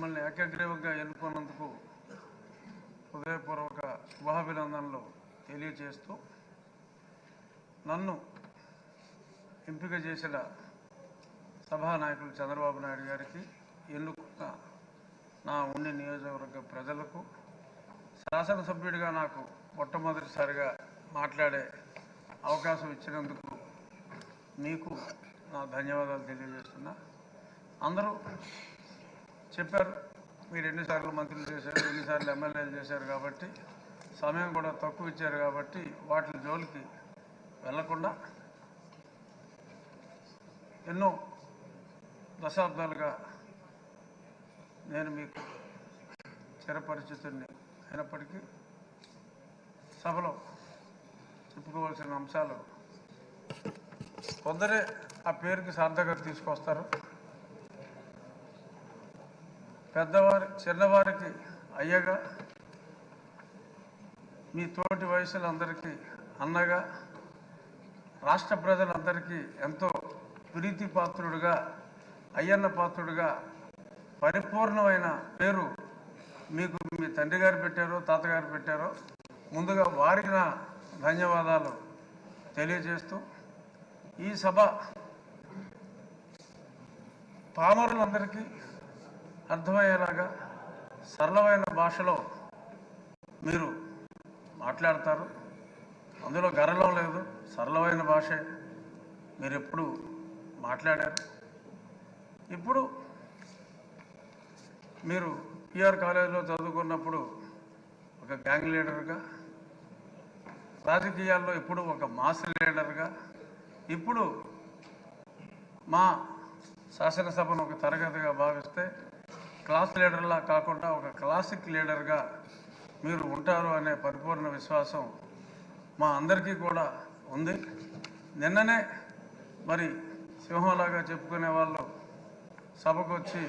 మిమ్మల్ని ఏకగ్రీవంగా ఎన్నుకున్నందుకు హృదయపూర్వక శుభాభినందనలు తెలియజేస్తూ నన్ను ఎంపిక చేసిన సభానాయకులు చంద్రబాబు నాయుడు గారికి, ఎన్నుకున్న నా ఉండి నియోజకవర్గ ప్రజలకు, శాసనసభ్యుడిగా నాకు మొట్టమొదటిసారిగా మాట్లాడే అవకాశం ఇచ్చినందుకు మీకు నా ధన్యవాదాలు తెలియజేస్తున్నా. అందరూ చెప్పారు, మీరు ఎన్నిసార్లు మంత్రులు చేశారు, ఎన్నిసార్లు ఎమ్మెల్యేలు చేశారు కాబట్టి సమయం కూడా తక్కువ ఇచ్చారు కాబట్టి వాటి జోలికి వెళ్లకుండా ఎన్నో దశాబ్దాలుగా నేను మీకు చిరపరిచితుడిని అయినప్పటికీ సభలో చెప్పుకోవాల్సిన అంశాలు కొందరే ఆ పేరుకి సార్థకత తీసుకొస్తారు. చిన్నవారికి అయ్యగా, మీ తోటి వయసులందరికీ అన్నగా, రాష్ట్ర ప్రజలందరికీ ఎంతో ప్రీతి పాత్రుడుగా, అయ్యన్న పాత్రుడుగా పరిపూర్ణమైన పేరు మీకు మీ తండ్రి గారు పెట్టారో తాతగారు పెట్టారో, ముందుగా వారికి నా ధన్యవాదాలు తెలియజేస్తూ, ఈ సభ పామరులందరికీ అర్థమయ్యేలాగా సరళమైన భాషలో మీరు మాట్లాడతారు. అందులో గర్వం లేదు, సరళమైన భాషే మీరు ఎప్పుడు మాట్లాడారు. ఇప్పుడు మీరు పిఆర్ కాలేజీలో చదువుకున్నప్పుడు ఒక గ్యాంగ్ లీడర్గా, రాజకీయాల్లో ఇప్పుడు ఒక మాస్ లీడర్గా, ఇప్పుడు మా శాసనసభను ఒక తరగతిగా భావిస్తే క్లాస్ లీడర్లా కాకుండా ఒక క్లాసిక్ లీడర్గా మీరు ఉంటారు అనే పరిపూర్ణ విశ్వాసం మా అందరికీ కూడా ఉంది. నిన్ననే మరి సింహంలాగా చెప్పుకునే వాళ్ళు సభకు వచ్చి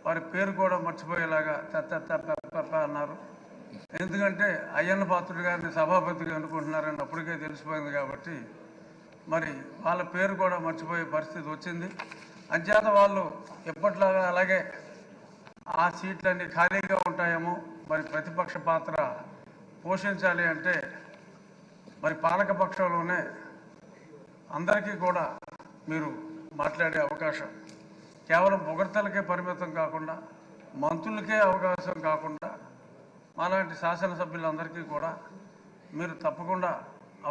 వారి పేరు కూడా మర్చిపోయేలాగా తప్ప అన్నారు. ఎందుకంటే అయ్యన్న పాత్రుడు గారిని సభాపతిగా అనుకుంటున్నారని అప్పటికే తెలిసిపోయింది కాబట్టి మరి వాళ్ళ పేరు కూడా మర్చిపోయే పరిస్థితి వచ్చింది. అంచేత వాళ్ళు ఎప్పట్లాగా అలాగే ఆ సీట్లన్నీ ఖాళీగా ఉంటాయేమో, మరి ప్రతిపక్ష పాత్ర పోషించాలి అంటే మరి పాలకపక్షంలోనే అందరికీ కూడా మీరు మాట్లాడే అవకాశం, కేవలం పొగడ్తలకే పరిమితం కాకుండా, మంత్రులకే అవకాశం కాకుండా, మాలాంటి శాసనసభ్యులందరికీ కూడా మీరు తప్పకుండా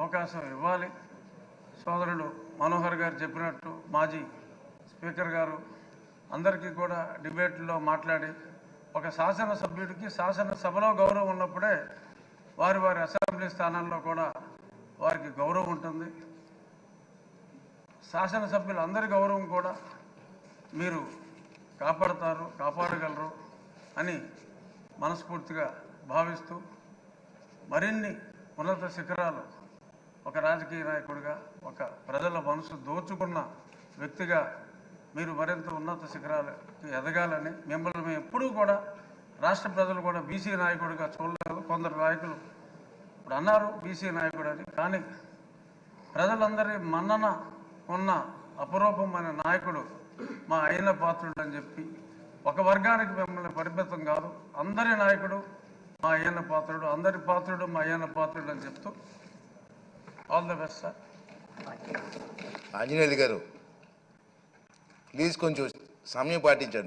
అవకాశం ఇవ్వాలి. సోదరుడు మనోహర్ గారు చెప్పినట్టు మాజీ స్పీకర్ గారు అందరికీ కూడా డిబేట్లో మాట్లాడి, ఒక శాసనసభ్యుడికి శాసనసభలో గౌరవం ఉన్నప్పుడే వారి అసెంబ్లీ స్థానాల్లో కూడా వారికి గౌరవం ఉంటుంది. శాసనసభ్యులందరి గౌరవం కూడా మీరు కాపాడగలరు అని మనస్ఫూర్తిగా భావిస్తూ, మరిన్ని ఉన్నత శిఖరాలు ఒక రాజకీయ నాయకుడిగా, ఒక ప్రజల మనసు దోచుకున్న వ్యక్తిగా మీరు మరింత ఉన్నత శిఖరాలకి ఎదగాలని, మిమ్మల్ని మేము ఎప్పుడూ కూడా రాష్ట్ర ప్రజలు కూడా బీసీ నాయకుడిగా చూడలేదు. కొందరు నాయకులు ఇప్పుడు అన్నారు బీసీ నాయకుడు అని, కానీ ప్రజలందరి మన్నన ఉన్న అపరూపమైన నాయకుడు మా అయ్యన్న పాత్రుడు అని చెప్పి, ఒక వర్గానికి మిమ్మల్ని పరిమితం కాదు, అందరి నాయకుడు మా అయ్యన్న పాత్రుడు, అందరి పాత్రుడు మా అయ్యన్న పాత్రుడు అని చెప్తూ all the best sir. Anjaneyulu గారు ప్లీజ్ కొంచెం సమయం పాటించండి.